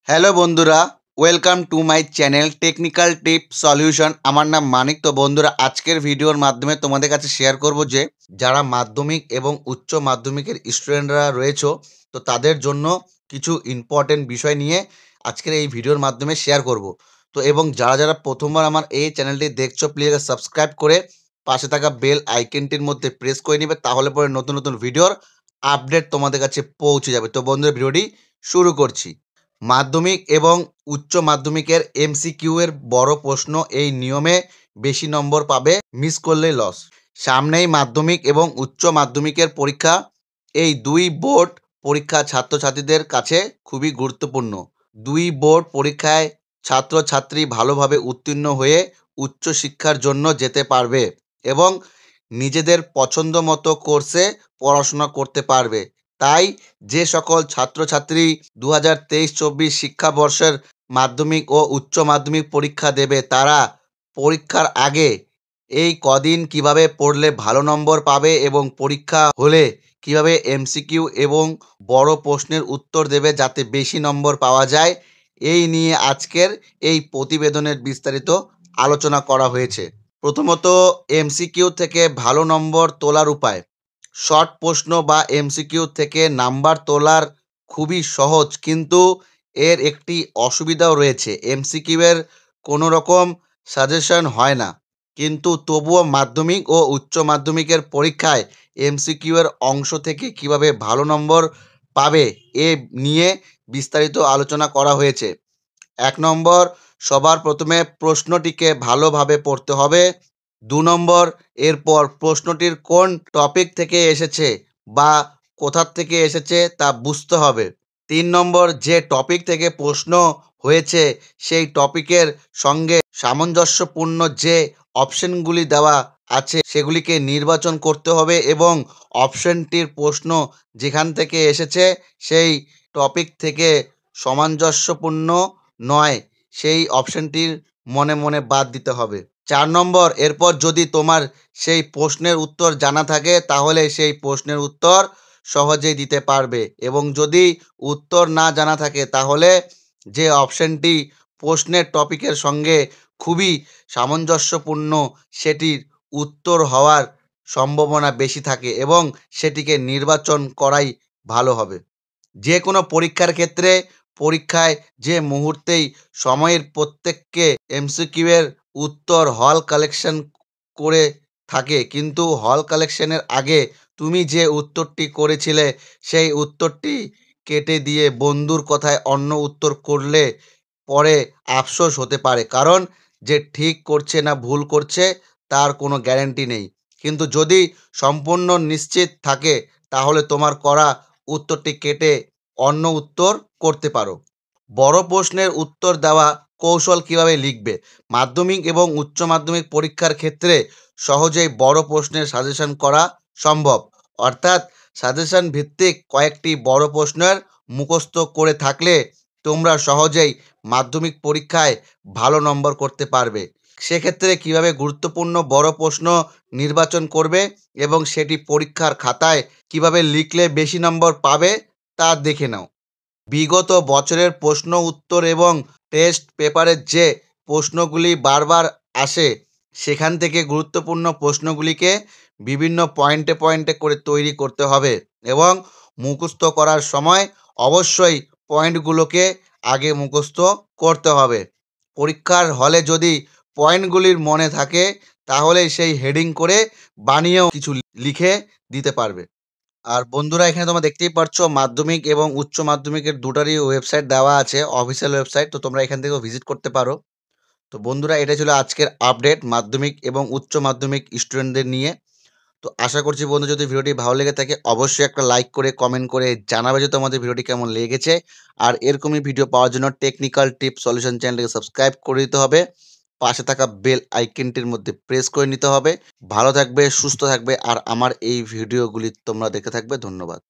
Hello বন্ধুরা, welcome to my channel technical tip solution. আমার নাম মানিক। তো বন্ধুরা, আজকের ভিডিওর মাধ্যমে তোমাদের কাছে শেয়ার করব যে যারা মাধ্যমিক এবং উচ্চ মাধ্যমিকের স্টুডেন্টরা রয়েছে, তো তাদের জন্য কিছু ইম্পর্টেন্ট বিষয় নিয়ে আজকের এই ভিডিওর মাধ্যমে শেয়ার করব। তো এবং যারা যারা প্রথমবার আমার এই চ্যানেলটি দেখছো, প্লিজ সাবস্ক্রাইব করে পাশে থাকা বেল আইকনটির মধ্যে প্রেস করে নিবে, তাহলে পরে নতুন নতুন ভিডিওর আপডেট তোমাদের কাছে পৌঁছে যাবে। তো বন্ধুরা, ভিডিওটি শুরু করছি। মাধ্যমিক এবং উচ্চ মাধ্যমিকের এমসিকিউ এর বড় প্রশ্ন এই নিয়মে বেশি নম্বর পাবে, মিস করলেই লস। সামনেই মাধ্যমিক এবং উচ্চ মাধ্যমিকের পরীক্ষা। এই দুই বোর্ড পরীক্ষা ছাত্রছাত্রীদের কাছে খুবই গুরুত্বপূর্ণ। দুই বোর্ড পরীক্ষায় ছাত্রছাত্রী ভালোভাবে উত্তীর্ণ হয়ে উচ্চশিক্ষার জন্য যেতে পারবে এবং নিজেদের পছন্দ মতো কোর্সে পড়াশোনা করতে পারবে। তাই যে সকল ছাত্রছাত্রী 2023-24 শিক্ষাবর্ষের মাধ্যমিক ও উচ্চ মাধ্যমিক পরীক্ষা দেবে, তারা পরীক্ষার আগে এই কদিন কিভাবে পড়লে ভালো নম্বর পাবে এবং পরীক্ষা হলে কিভাবে এমসিকিউ এবং বড় প্রশ্নের উত্তর দেবে যাতে বেশি নম্বর পাওয়া যায়, এই নিয়ে আজকের এই প্রতিবেদনের বিস্তারিত আলোচনা করা হয়েছে। প্রথমত, এমসিকিউ থেকে ভালো নম্বর তোলার উপায়। শর্ট প্রশ্ন বা এমসিকিউ থেকে নাম্বার তোলার খুবই সহজ, কিন্তু এর একটি অসুবিধাও রয়েছে। এমসিকিউ এর কোনো রকম সাজেশন হয় না, কিন্তু তবুও মাধ্যমিক ও উচ্চ মাধ্যমিকের পরীক্ষায় এমসিকিউ এর অংশ থেকে কিভাবে ভালো নম্বর পাবে এ নিয়ে বিস্তারিত আলোচনা করা হয়েছে। ১ নম্বর, সবার প্রথমে প্রশ্নটিকে ভালোভাবে পড়তে হবে। ২ নম্বর, এরপর প্রশ্নটির কোন টপিক থেকে এসেছে বা কোথার থেকে এসেছে তা বুঝতে হবে। ৩ নম্বর, যে টপিক থেকে প্রশ্ন হয়েছে সেই টপিকের সঙ্গে সামঞ্জস্যপূর্ণ যে অপশনগুলি দেওয়া আছে সেগুলিকে নির্বাচন করতে হবে এবং অপশনটির প্রশ্ন যেখান থেকে এসেছে সেই টপিক থেকে সামঞ্জস্যপূর্ণ নয় সেই অপশনটির মনে মনে বাদ দিতে হবে। ৪ নম্বর, এরপর যদি তোমার সেই প্রশ্নের উত্তর জানা থাকে তাহলে সেই প্রশ্নের উত্তর সহজেই দিতে পারবে, এবং যদি উত্তর না জানা থাকে তাহলে যে অপশনটি প্রশ্নের টপিকের সঙ্গে খুবই সামঞ্জস্যপূর্ণ সেটির উত্তর হওয়ার সম্ভাবনা বেশি থাকে এবং সেটিকে নির্বাচন করাই ভালো হবে। যে কোনো পরীক্ষার ক্ষেত্রে পরীক্ষায় যে মুহূর্তেই সময়ের প্রত্যেককে এমসিকিউ এর উত্তর হল কালেকশন করে থাকে, কিন্তু হল কালেকশনের আগে তুমি যে উত্তরটি করেছিলে সেই উত্তরটি কেটে দিয়ে বন্ধুর কথায় অন্য উত্তর করলে পরে আফসোস হতে পারে, কারণ যে ঠিক করছে না ভুল করছে তার কোনো গ্যারান্টি নেই। কিন্তু যদি সম্পূর্ণ নিশ্চিত থাকে তাহলে তোমার করা উত্তরটি কেটে অন্য উত্তর করতে পারো। বড় প্রশ্নের উত্তর দেওয়া কৌশল কিভাবে লিখবে। মাধ্যমিক এবং উচ্চ মাধ্যমিক পরীক্ষার ক্ষেত্রে সহজেই বড় প্রশ্নের সাজেশন করা সম্ভব, অর্থাৎ সাজেশন ভিত্তিক কয়েকটি বড় প্রশ্নের মুখস্থ করে থাকলে তোমরা সহজেই মাধ্যমিক পরীক্ষায় ভালো নম্বর করতে পারবে। সেক্ষেত্রে কিভাবে গুরুত্বপূর্ণ বড় প্রশ্ন নির্বাচন করবে এবং সেটি পরীক্ষার খাতায় কিভাবে লিখলে বেশি নম্বর পাবে তা দেখে নাও। বিগত বছরের প্রশ্ন উত্তর এবং টেস্ট পেপারের যে প্রশ্নগুলি বারবার আসে সেখান থেকে গুরুত্বপূর্ণ প্রশ্নগুলিকে বিভিন্ন পয়েন্টে পয়েন্টে করে তৈরি করতে হবে এবং মুখস্থ করার সময় অবশ্যই পয়েন্টগুলোকে আগে মুখস্থ করতে হবে। পরীক্ষার হলে যদি পয়েন্টগুলির মনে থাকে তাহলে সেই হেডিং করে বানিয়েও কিছু লিখে দিতে পারবে। আর বন্ধুরা, এখানে তোমরা দেখতেই পাচ্ছ মাধ্যমিক এবং উচ্চ মাধ্যমিকের দুটারই ওয়েবসাইট দেওয়া আছে, অফিসিয়াল ওয়েবসাইট। তো তোমরা এখান থেকেও ভিজিট করতে পারো। তো বন্ধুরা, এটা ছিল আজকের আপডেট মাধ্যমিক এবং উচ্চ মাধ্যমিক স্টুডেন্টদের নিয়ে। তো আশা করছি বন্ধু, যদি ভিডিওটি ভালো লেগে থাকে অবশ্যই একটা লাইক করে কমেন্ট করে জানাবে যে তোমাদের ভিডিওটি কেমন লেগেছে। আর এরকমই ভিডিও পাওয়ার জন্য টেকনিক্যাল টিপ সলিউশন চ্যানেলটিকে সাবস্ক্রাইব করে দিতে হবে, পাশে থাকা বেল আইকনটির মধ্যে প্রেস করে নিতে হবে। ভালো থাকবে, সুস্থ থাকবে আর আমার এই ভিডিওগুলি তোমরা দেখে থাকবে। ধন্যবাদ।